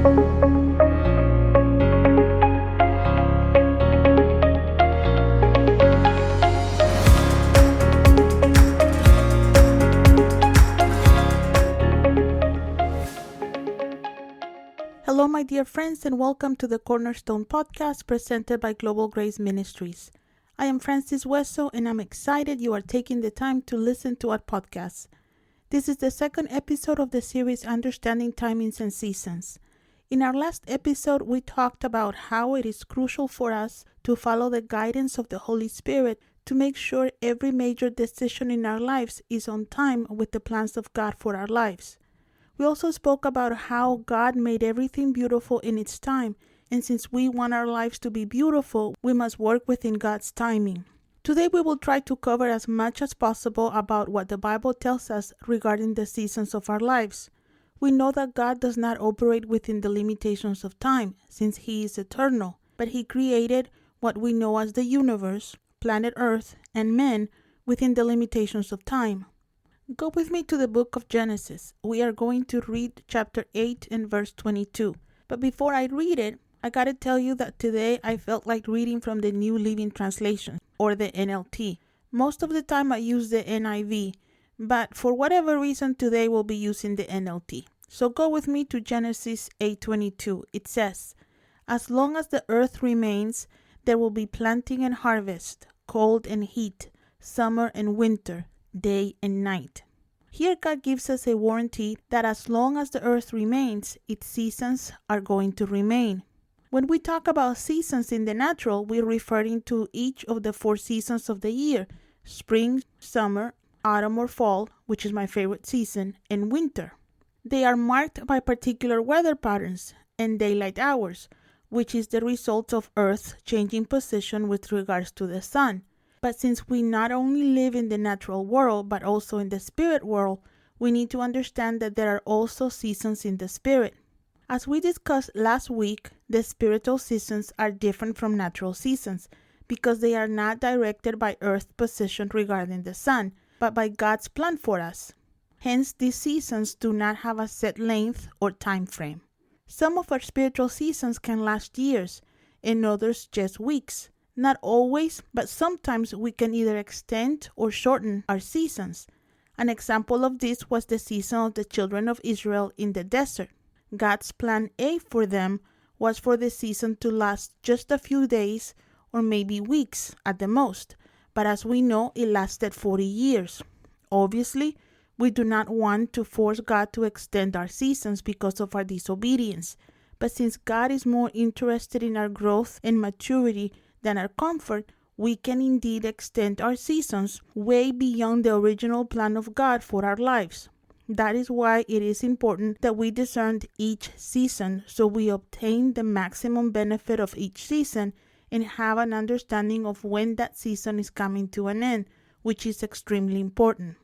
Hello, my dear friends, and welcome to the Cornerstone Podcast presented by Global Grace Ministries. I am Francis Wesso, and I'm excited you are taking the time to listen to our podcast. This is the second episode of the series Understanding Timings and Seasons. In our last episode, we talked about how it is crucial for us to follow the guidance of the Holy Spirit to make sure every major decision in our lives is on time with the plans of God for our lives. We also spoke about how God made everything beautiful in its time, and since we want our lives to be beautiful, we must work within God's timing. Today we will try to cover as much as possible about what the Bible tells us regarding the seasons of our lives. We know that God does not operate within the limitations of time, since He is eternal, but He created what we know as the universe, planet Earth, and men within the limitations of time. Go with me to the book of Genesis. We are going to read chapter 8 and verse 22. But before I read it, I gotta tell you that today I felt like reading from the New Living Translation, or the NLT. Most of the time I use the NIV, but for whatever reason today we'll be using the NLT. So go with me to Genesis 8:22. It says, "As long as the earth remains, there will be planting and harvest, cold and heat, summer and winter, day and night." Here God gives us a warranty that as long as the earth remains, its seasons are going to remain. When we talk about seasons in the natural, we're referring to each of the 4 seasons of the year: spring, summer, autumn or fall, which is my favorite season, and winter. They are marked by particular weather patterns and daylight hours, which is the result of Earth changing position with regards to the sun. But since we not only live in the natural world, but also in the spirit world, we need to understand that there are also seasons in the spirit. As we discussed last week, the spiritual seasons are different from natural seasons because they are not directed by Earth's position regarding the sun, but by God's plan for us. Hence, these seasons do not have a set length or time frame. Some of our spiritual seasons can last years, and others just weeks. Not always, but sometimes we can either extend or shorten our seasons. An example of this was the season of the children of Israel in the desert. God's plan A for them was for the season to last just a few days or maybe weeks at the most, but as we know, it lasted 40 years. Obviously, we do not want to force God to extend our seasons because of our disobedience, but since God is more interested in our growth and maturity than our comfort, we can indeed extend our seasons way beyond the original plan of God for our lives. That is why it is important that we discern each season so we obtain the maximum benefit of each season and have an understanding of when that season is coming to an end, which is extremely important.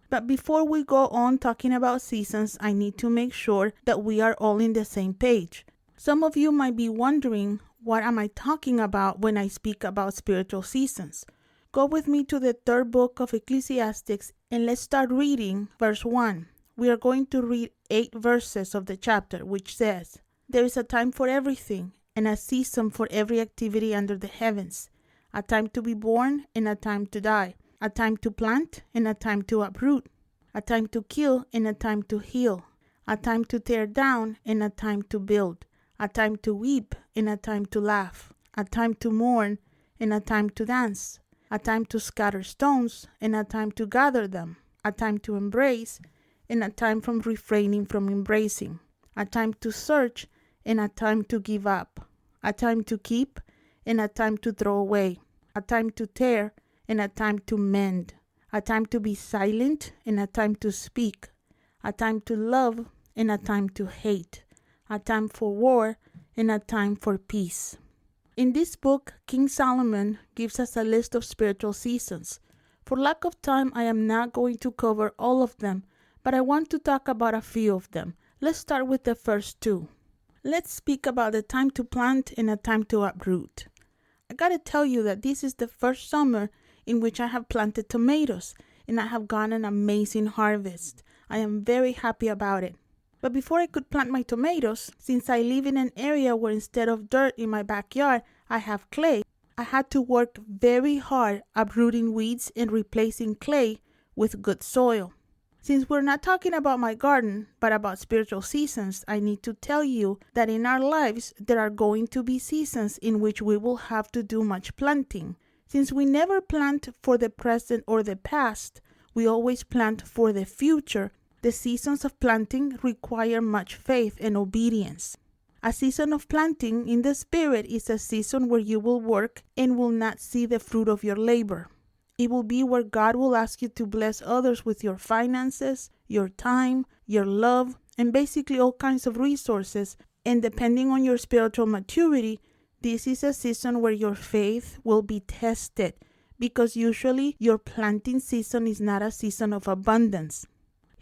But before we go on talking about seasons, I need to make sure that we are all in the same page. Some of you might be wondering, what am I talking about when I speak about spiritual seasons? Go with me to the 3rd book of Ecclesiastics and let's start reading verse 1. We are going to read 8 verses of the chapter, which says, "There is a time for everything, and a season for every activity under the heavens, a time to be born and a time to die, a time to plant and a time to uproot, a time to kill and a time to heal, a time to tear down and a time to build, a time to weep and a time to laugh, a time to mourn and a time to dance, a time to scatter stones and a time to gather them, a time to embrace and a time from refraining from embracing, a time to search and a time to give up, a time to keep and a time to throw away, a time to tear and a time to mend, a time to be silent and a time to speak, a time to love and a time to hate, a time for war and a time for peace." In this book, King Solomon gives us a list of spiritual seasons. For lack of time, I am not going to cover all of them, but I want to talk about a few of them. Let's start with the first 2. Let's speak about the time to plant and a time to uproot. I gotta tell you that this is the first summer in which I have planted tomatoes, and I have gotten an amazing harvest. I am very happy about it. But before I could plant my tomatoes, since I live in an area where instead of dirt in my backyard, I have clay, I had to work very hard uprooting weeds and replacing clay with good soil. Since we're not talking about my garden, but about spiritual seasons, I need to tell you that in our lives, there are going to be seasons in which we will have to do much planting. Since we never plant for the present or the past, we always plant for the future. The seasons of planting require much faith and obedience. A season of planting in the Spirit is a season where you will work and will not see the fruit of your labor. It will be where God will ask you to bless others with your finances, your time, your love, and basically all kinds of resources. And depending on your spiritual maturity, this is a season where your faith will be tested, because usually your planting season is not a season of abundance.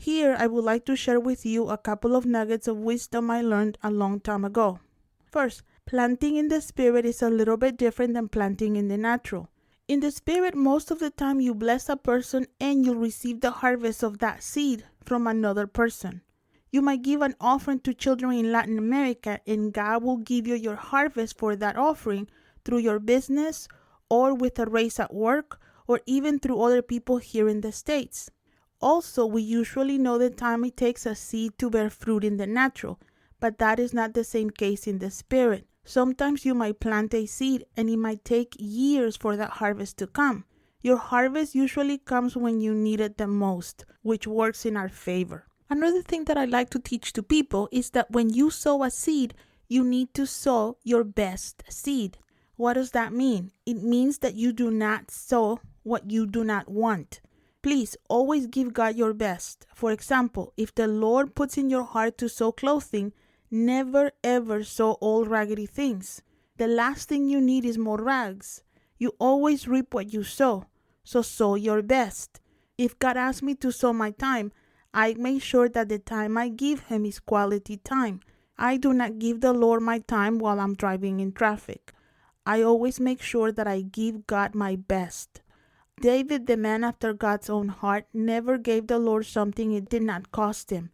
Here, I would like to share with you a couple of nuggets of wisdom I learned a long time ago. First, planting in the Spirit is a little bit different than planting in the natural. In the Spirit, most of the time you bless a person and you'll receive the harvest of that seed from another person. You might give an offering to children in Latin America and God will give you your harvest for that offering through your business or with a raise at work or even through other people here in the States. Also, we usually know the time it takes a seed to bear fruit in the natural, but that is not the same case in the Spirit. Sometimes you might plant a seed and it might take years for that harvest to come. Your harvest usually comes when you need it the most, which works in our favor. Another thing that I like to teach to people is that when you sow a seed, you need to sow your best seed. What does that mean? It means that you do not sow what you do not want. Please always give God your best. For example, if the Lord puts in your heart to sow clothing, never ever sow old raggedy things. The last thing you need is more rags. You always reap what you sow, so sow your best. If God asks me to sow my time, I make sure that the time I give Him is quality time. I do not give the Lord my time while I'm driving in traffic. I always make sure that I give God my best. David, the man after God's own heart, never gave the Lord something it did not cost him.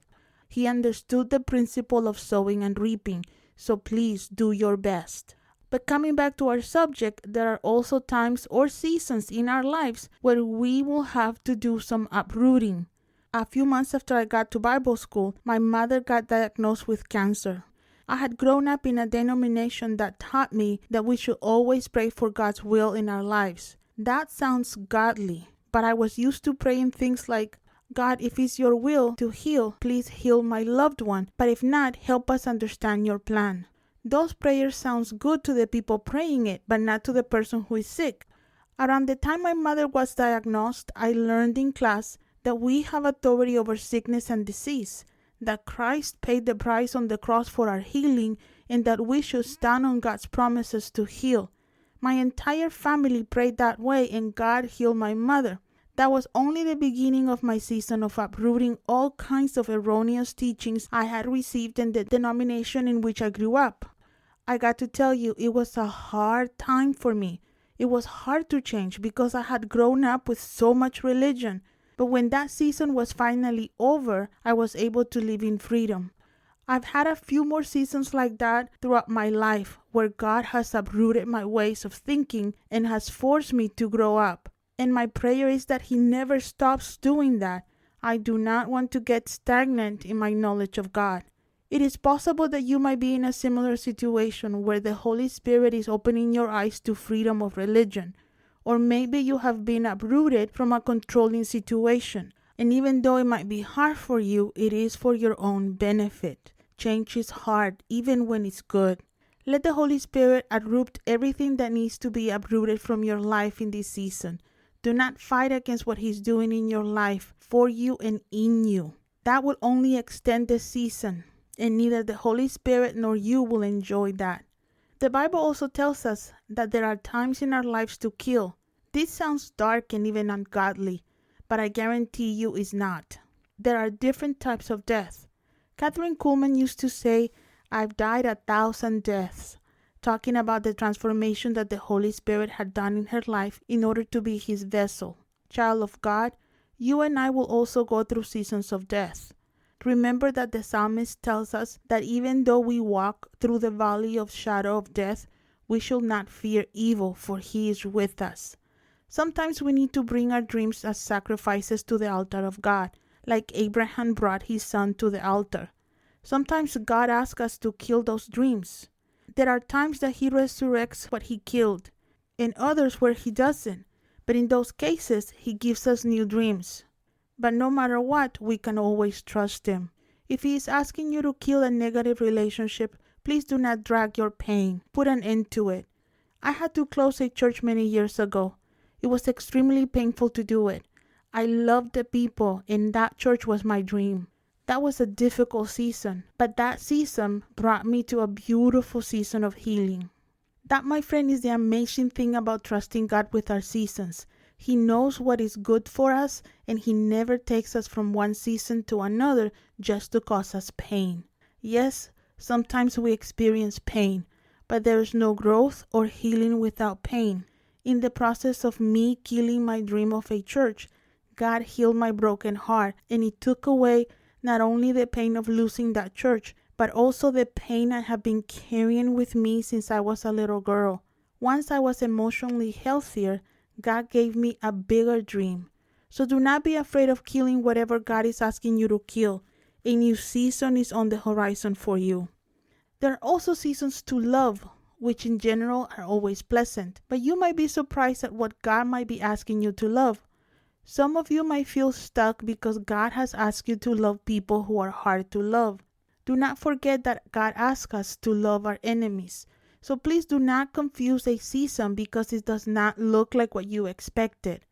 He understood the principle of sowing and reaping, so please do your best. But coming back to our subject, there are also times or seasons in our lives where we will have to do some uprooting. A few months after I got to Bible school, my mother got diagnosed with cancer. I had grown up in a denomination that taught me that we should always pray for God's will in our lives. That sounds godly, but I was used to praying things like, God, if it's your will to heal, please heal my loved one, but if not, help us understand your plan. Those prayers sounds good to the people praying it, but not to the person who is sick. Around the time my mother was diagnosed, I learned in class that we have authority over sickness and disease, that Christ paid the price on the cross for our healing, and that we should stand on God's promises to heal. My entire family prayed that way, and God healed my mother. That was only the beginning of my season of uprooting all kinds of erroneous teachings I had received in the denomination in which I grew up. I got to tell you, it was a hard time for me. It was hard to change because I had grown up with so much religion. But when that season was finally over, I was able to live in freedom. I've had a few more seasons like that throughout my life where God has uprooted my ways of thinking and has forced me to grow up. And my prayer is that He never stops doing that. I do not want to get stagnant in my knowledge of God. It is possible that you might be in a similar situation where the Holy Spirit is opening your eyes to freedom of religion. Or maybe you have been uprooted from a controlling situation. And even though it might be hard for you, it is for your own benefit. Change is hard, even when it's good. Let the Holy Spirit uproot everything that needs to be uprooted from your life in this season. Do not fight against what He's doing in your life, for you and in you. That will only extend the season, and neither the Holy Spirit nor you will enjoy that. The Bible also tells us that there are times in our lives to kill. This sounds dark and even ungodly, but I guarantee you it's not. There are different types of death. Catherine Kuhlman used to say, I've died 1,000 deaths, talking about the transformation that the Holy Spirit had done in her life in order to be His vessel. Child of God, you and I will also go through seasons of death. Remember that the psalmist tells us that even though we walk through the valley of shadow of death, we shall not fear evil, for he is with us. Sometimes we need to bring our dreams as sacrifices to the altar of God, like Abraham brought his son to the altar. Sometimes God asks us to kill those dreams. There are times that he resurrects what he killed, and others where he doesn't. But in those cases, he gives us new dreams. But no matter what, we can always trust him. If he is asking you to kill a negative relationship, please do not drag your pain. Put an end to it. I had to close a church many years ago. It was extremely painful to do it. I loved the people, and that church was my dream. That was a difficult season, but that season brought me to a beautiful season of healing. That, my friend, is the amazing thing about trusting God with our seasons. He knows what is good for us, and he never takes us from one season to another just to cause us pain. Yes, sometimes we experience pain, but there is no growth or healing without pain. In the process of me killing my dream of a church, God healed my broken heart, and he took away not only the pain of losing that church, but also the pain I have been carrying with me since I was a little girl. Once I was emotionally healthier, God gave me a bigger dream. So do not be afraid of killing whatever God is asking you to kill. A new season is on the horizon for you. There are also seasons to love, which in general are always pleasant, but you might be surprised at what God might be asking you to love. Some of you might feel stuck because God has asked you to love people who are hard to love. Do not forget that God asks us to love our enemies. So please do not confuse a season because it does not look like what you expected.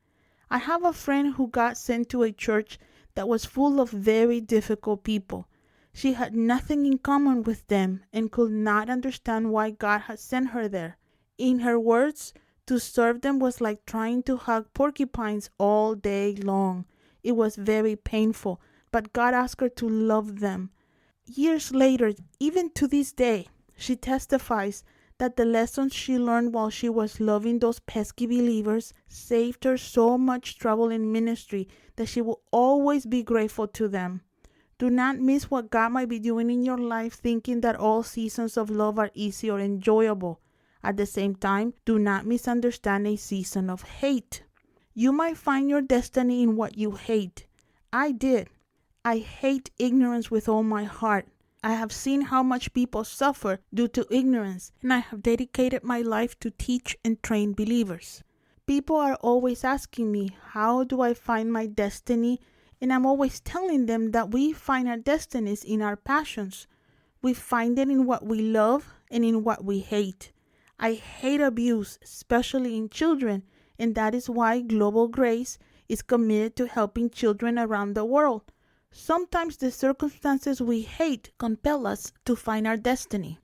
I have a friend who got sent to a church that was full of very difficult people. She had nothing in common with them and could not understand why God had sent her there. In her words, to serve them was like trying to hug porcupines all day long. It was very painful, but God asked her to love them. Years later, even to this day, she testifies that the lessons she learned while she was loving those pesky believers saved her so much trouble in ministry that she will always be grateful to them. Do not miss what God might be doing in your life thinking that all seasons of love are easy or enjoyable. At the same time, do not misunderstand a season of hate. You might find your destiny in what you hate. I did. I hate ignorance with all my heart. I have seen how much people suffer due to ignorance, and I have dedicated my life to teach and train believers. People are always asking me, how do I find my destiny? And I'm always telling them that we find our destinies in our passions. We find it in what we love and in what we hate. I hate abuse, especially in children, and that is why Global Grace is committed to helping children around the world. Sometimes the circumstances we hate compel us to find our destiny.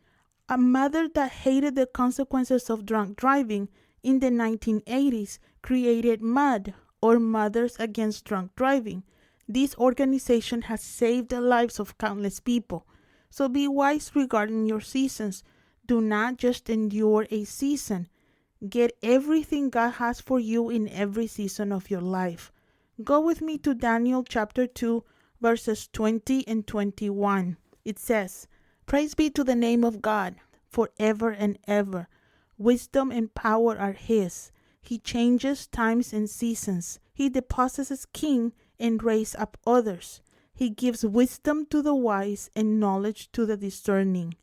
A mother that hated the consequences of drunk driving in the 1980s created MUD, or Mothers Against Drunk Driving. This organization has saved the lives of countless people. So be wise regarding your seasons. Do not just endure a season. Get everything God has for you in every season of your life. Go with me to Daniel chapter 2, verses 20 and 21. It says, "Praise be to the name of God, forever and ever. Wisdom and power are his. He changes times and seasons. He deposits as king and raises up others. He gives wisdom to the wise and knowledge to the discerning."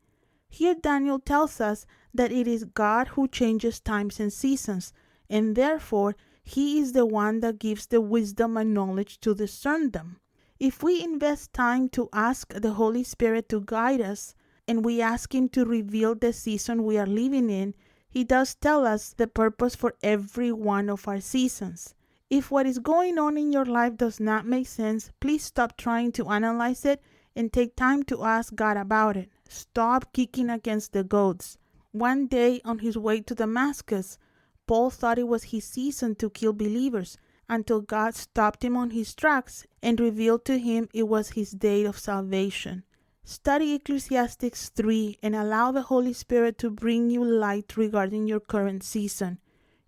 Here Daniel tells us that it is God who changes times and seasons, and therefore he is the one that gives the wisdom and knowledge to discern them. If we invest time to ask the Holy Spirit to guide us, and we ask him to reveal the season we are living in, he does tell us the purpose for every one of our seasons. If what is going on in your life does not make sense, please stop trying to analyze it and take time to ask God about it. Stop kicking against the goads. One day on his way to Damascus, Paul thought it was his season to kill believers until God stopped him on his tracks and revealed to him it was his day of salvation. Study Ecclesiastics 3 and allow the Holy Spirit to bring you light regarding your current season.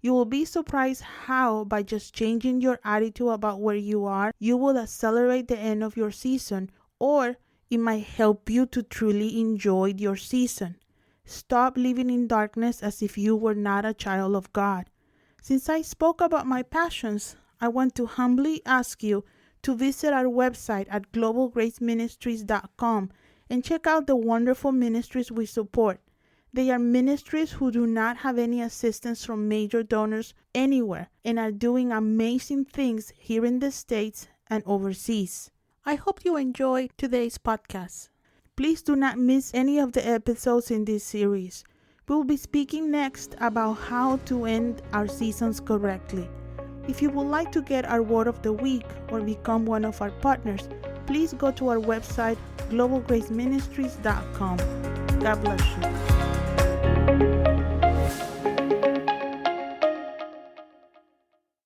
You will be surprised how, by just changing your attitude about where you are, you will accelerate the end of your season or it might help you to truly enjoy your season. Stop living in darkness as if you were not a child of God. Since I spoke about my passions, I want to humbly ask you to visit our website at globalgraceministries.com and check out the wonderful ministries we support. They are ministries who do not have any assistance from major donors anywhere and are doing amazing things here in the States and overseas. I hope you enjoyed today's podcast. Please do not miss any of the episodes in this series. We will be speaking next about how to end our seasons correctly. If you would like to get our word of the week or become one of our partners, please go to our website, globalgraceministries.com. God bless you.